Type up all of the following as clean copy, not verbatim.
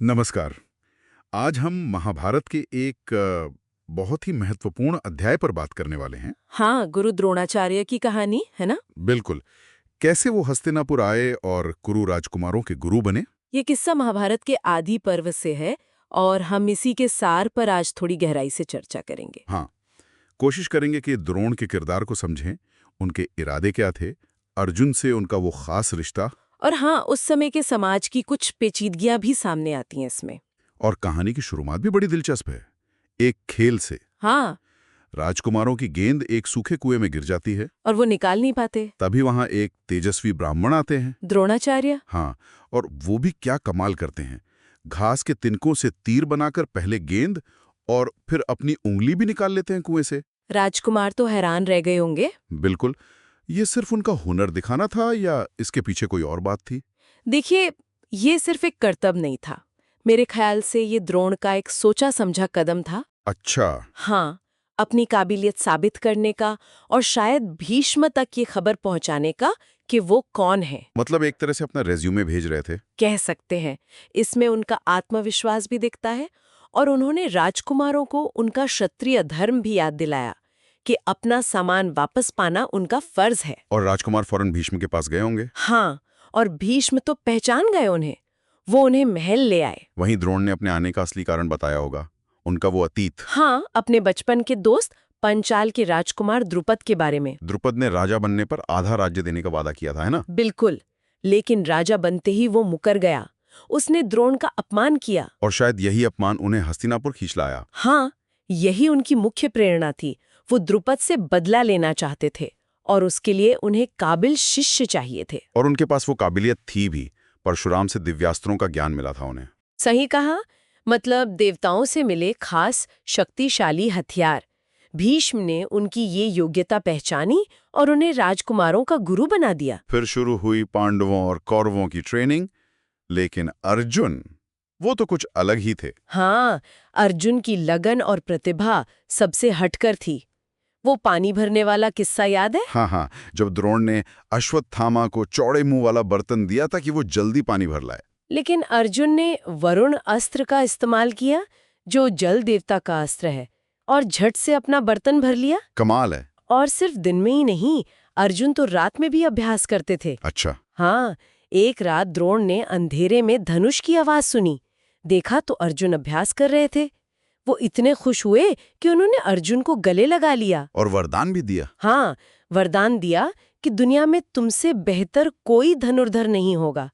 नमस्कार। आज हम महाभारत के एक बहुत ही महत्वपूर्ण अध्याय पर बात करने वाले हैं। हाँ, गुरु द्रोणाचार्य की कहानी है ना। बिल्कुल। कैसे वो हस्तिनापुर आए और कुरु राजकुमारों के गुरु बने। ये किस्सा महाभारत के आदि पर्व से है और हम इसी के सार पर आज थोड़ी गहराई से चर्चा करेंगे। हाँ, कोशिश करेंगे कि द्रोण के किरदार को समझें, उनके इरादे क्या थे, अर्जुन से उनका वो खास रिश्ता, और हाँ, उस समय के समाज की कुछ पेचीदगियां भी सामने आती हैं इसमें। और कहानी की शुरुआत भी बड़ी दिलचस्प है। एक खेल से हाँ, राजकुमारों की गेंद एक सूखे कुएं में गिर जाती है। और वो निकाल नहीं पाते। तभी वहां एक तेजस्वी ब्राह्मण आते हैं। द्रोणाचार्य। हाँ, और वो भी क्या कमाल करते हैं। घास के तिनकों से तीर बनाकर पहले गेंद और फिर अपनी उंगली भी निकाल लेते हैं कुएं से। राजकुमार तो हैरान रह गए होंगे। बिल्कुल। ये सिर्फ उनका हुनर दिखाना था या इसके पीछे कोई और बात थी। देखिए, ये सिर्फ एक कर्तव्य नहीं था। मेरे ख्याल से ये द्रोण का एक सोचा समझा कदम था। अच्छा। हाँ, अपनी काबिलियत साबित करने का और शायद भीष्म तक ये खबर पहुंचाने का कि वो कौन है। मतलब एक तरह से अपना रेज्यूमे भेज रहे थे। कह सकते हैं, इसमें उनका आत्मविश्वास भी दिखता है और उन्होंने राजकुमारों को उनका क्षत्रिय धर्म भी याद दिलाया कि अपना सामान वापस पाना उनका फर्ज है। और राजकुमार फौरन भीष्म के पास गए होंगे। हाँ, और भीष्म तो पहचान गए उन्हें। वो उन्हें महल ले आए। वहीं द्रोण ने अपने आने का असली कारण बताया होगा, उनका वो अतीत। हाँ, अपने बचपन के दोस्त पंचाल के राजकुमार द्रुपद के बारे में। द्रुपद ने राजा बनने पर आधा राज्य देने का वादा किया था, है ना। बिल्कुल, लेकिन राजा बनते ही वो मुकर गया। उसने द्रोण का अपमान किया। और शायद यही अपमान उन्हें हस्तिनापुर खींच लाया। हाँ, यही उनकी मुख्य प्रेरणा थी। वो द्रुपद से बदला लेना चाहते थे और उसके लिए उन्हें काबिल शिष्य चाहिए थे। और उनके पास वो काबिलियत थी भी। परशुराम से दिव्यास्त्रों का ज्ञान मिला था उन्हें। सही कहा, मतलब देवताओं से मिले खास शक्तिशाली हथियार। भीष्म ने उनकी ये योग्यता पहचानी और उन्हें राजकुमारों का गुरु बना दिया। फिर शुरू हुई पांडवों और कौरवों की ट्रेनिंग। लेकिन अर्जुन, वो तो कुछ अलग ही थे। हाँ, अर्जुन की लगन और प्रतिभा सबसे हटकर थी। वो पानी भरने वाला किस्सा याद है? हाँ हाँ, जब द्रोण ने अश्वत्थामा को चौड़े मुंह वाला बर्तन दिया था कि वो जल्दी पानी भर लाए। लेकिन अर्जुन ने वरुण अस्त्र का इस्तेमाल किया, जो जल देवता का अस्त्र है, और झट से अपना बर्तन भर लिया। कमाल है। और सिर्फ दिन में ही नहीं, अर्जुन तो रात में भी अभ्यास करते थे। अच्छा। हाँ, एक रात द्रोण ने अंधेरे में धनुष की आवाज सुनी। देखा तो अर्जुन अभ्यास कर रहे थे। वो इतने खुश हुए कि उन्होंने अर्जुन को गले लगा लिया। और वरदान भी दिया। हाँ, वरदान दिया कि दुनिया में तुमसे बेहतर कोई धनुर्धर नहीं होगा।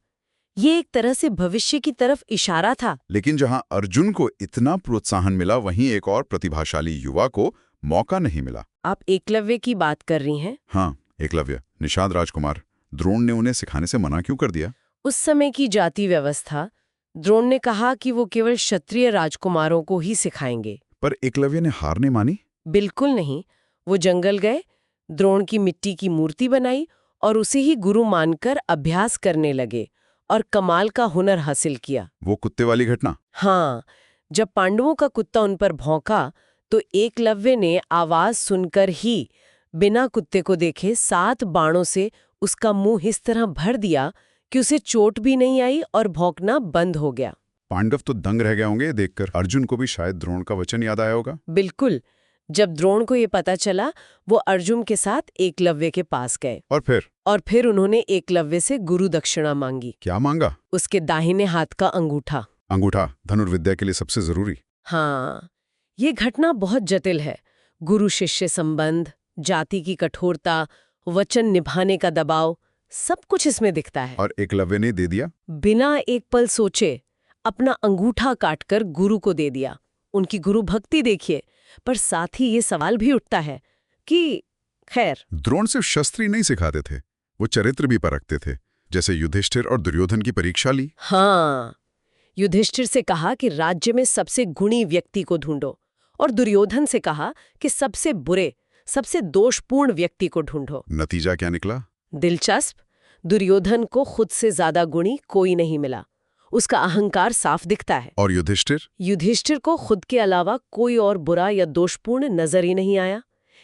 ये एक तरह से भविष्य की तरफ इशारा था। लेकिन जहां अर्जुन को इतना प्रोत्साहन मिला, वहीं एक और प्रतिभाशाली युवा को मौका नहीं मिला। आप एकलव्य की बात कर रही हैं? हाँ, एकलव्य, निषाद राजकुमार। द्रोण ने उन्हें सिखाने से मना क्यों कर दिया। उस समय की जाति व्यवस्था। द्रोण ने कहा कि वो केवल क्षत्रिय राजकुमारों को ही सिखाएंगे। पर एकलव्य ने हार नहीं मानी। बिल्कुल नहीं। वो जंगल गए, द्रोण की मिट्टी की मूर्ति बनाई और उसे ही गुरु मानकर अभ्यास करने लगे और कमाल का हुनर हासिल किया। वो कुत्ते वाली घटना। हाँ, जब पांडवों का कुत्ता उन पर भौंका तो एकलव्य ने आवाज सुनकर ही बिना कुत्ते को देखे 7 बाणों से उसका मुंह इस तरह भर दिया कि उसे चोट भी नहीं आई और भौंकना बंद हो गया। पांडव तो दंग रह गए होंगे देखकर। अर्जुन को भी शायद द्रोण का वचन याद आया होगा। बिल्कुल। जब द्रोण को ये पता चला, वो अर्जुन के साथ एकलव्य के पास गए। और फिर उन्होंने एकलव्य से गुरु दक्षिणा मांगी। क्या मांगा। उसके दाहिने हाथ का अंगूठा। अंगूठा धनुर्विद्या के लिए सबसे जरूरी। हाँ, ये घटना बहुत जटिल है। गुरु शिष्य संबंध, जाति की कठोरता, वचन निभाने का दबाव, सब कुछ इसमें दिखता है। और एकलव्य ने दे दिया। बिना एक पल सोचे अपना अंगूठा काटकर गुरु को दे दिया। उनकी गुरु भक्ति देखिए। पर साथ ही ये सवाल भी उठता है कि खैर, द्रोण सिर्फ शस्त्र ही नहीं सिखाते थे, वो चरित्र भी परखते थे। जैसे युधिष्ठिर और दुर्योधन की परीक्षा ली। हाँ, युधिष्ठिर से कहा कि राज्य में सबसे गुणी व्यक्ति को ढूंढो और दुर्योधन से कहा कि सबसे बुरे, सबसे दोषपूर्ण व्यक्ति को ढूंढो। नतीजा क्या निकला। दिलचस्प। दुर्योधन को खुद से ज्यादा गुणी कोई नहीं मिला। उसका अहंकार साफ दिखता है। और युधिष्ठिर को खुद के अलावा कोई और बुरा या दोषपूर्ण नजर ही नहीं आया।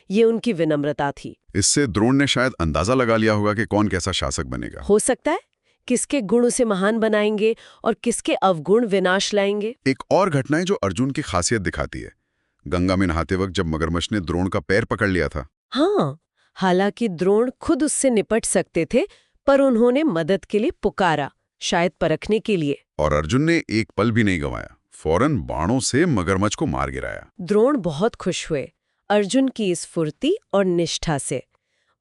ये उनकी विनम्रता थी। इससे द्रोण ने शायद अंदाजा लगा लिया होगा कि कौन कैसा शासक बनेगा। हो सकता है, किसके गुण उसे महान बनाएंगे और किसके अवगुण विनाश लाएंगे। एक और घटना है जो अर्जुन की खासियत दिखाती है। गंगा में नहाते वक्त जब मगरमच्छ ने द्रोण का पैर पकड़ लिया था। हाँ, हालांकि द्रोण खुद उससे निपट सकते थे, पर उन्होंने मदद के लिए पुकारा, शायद परखने के लिए। और अर्जुन ने एक पल भी नहीं गंवाया, फौरन बाणों से मगरमच्छ को मार गिराया। द्रोण बहुत खुश हुए अर्जुन की इस फुर्ती और निष्ठा से,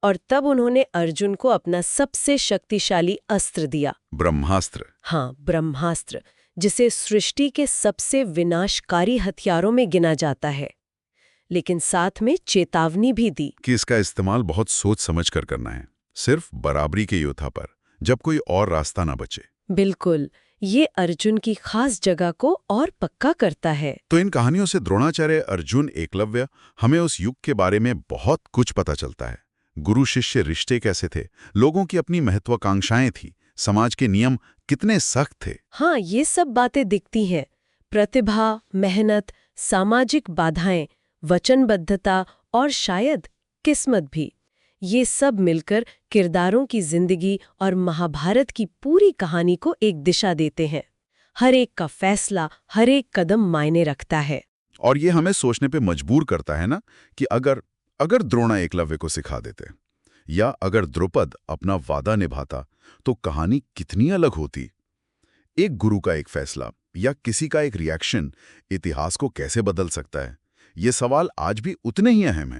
और तब उन्होंने अर्जुन को अपना सबसे शक्तिशाली अस्त्र दिया। ब्रह्मास्त्र। हाँ, ब्रह्मास्त्र, जिसे सृष्टि के सबसे विनाशकारी हथियारों में गिना जाता है, लेकिन साथ में चेतावनी भी दी कि इसका इस्तेमाल बहुत सोच समझ कर करना है, सिर्फ बराबरी के योद्धा पर, जब कोई और रास्ता ना बचे। बिल्कुल, ये अर्जुन की खास जगह को और पक्का करता है। तो इन कहानियों से द्रोणाचार्य, अर्जुन, एकलव्य, हमें उस युग के बारे में बहुत कुछ पता चलता है। गुरु शिष्य रिश्ते कैसे थे, लोगों की अपनी महत्वाकांक्षाएं थी, समाज के नियम कितने सख्त थे। हाँ, ये सब बातें दिखती हैं। प्रतिभा, मेहनत, सामाजिक बाधाएं, वचनबद्धता और शायद किस्मत भी, ये सब मिलकर किरदारों की जिंदगी और महाभारत की पूरी कहानी को एक दिशा देते हैं। हर एक का फैसला, हर एक कदम मायने रखता है। और ये हमें सोचने पे मजबूर करता है ना, कि अगर द्रोणा एकलव्य को सिखा देते, या अगर द्रुपद अपना वादा निभाता, तो कहानी कितनी अलग होती। एक गुरु का एक फैसला या किसी का एक रिएक्शन इतिहास को कैसे बदल सकता है, ये सवाल आज भी उतने ही अहम है।